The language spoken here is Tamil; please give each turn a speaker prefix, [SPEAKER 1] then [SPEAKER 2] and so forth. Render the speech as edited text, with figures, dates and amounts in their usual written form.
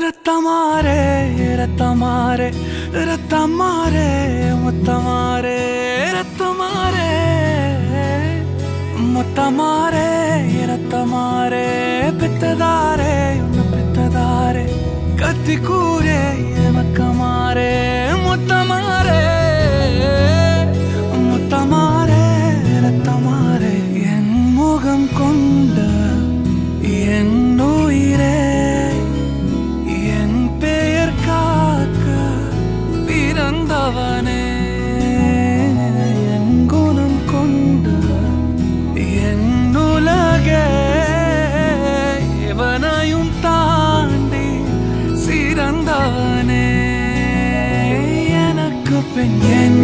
[SPEAKER 1] ரத்தமாரே ரத்தமாரே ரத்தமாரே முத்தமாரே ரத்தமாரே முத்தமாரே ரத்தமாரே பித்ததாரே பித்ததாரே கத்தி கூரே மக்கமாரே முத்தமாரே முத்தமாரே ரத்தமாரே என் முகம் கொண்ட என் உயிரே என் பெயர் காக்க பிறந்தவனே என் குணம் கொண்ட என் உலகே எவனையும் தாண்டி சிறந்தவனே எனக்கு பின் என்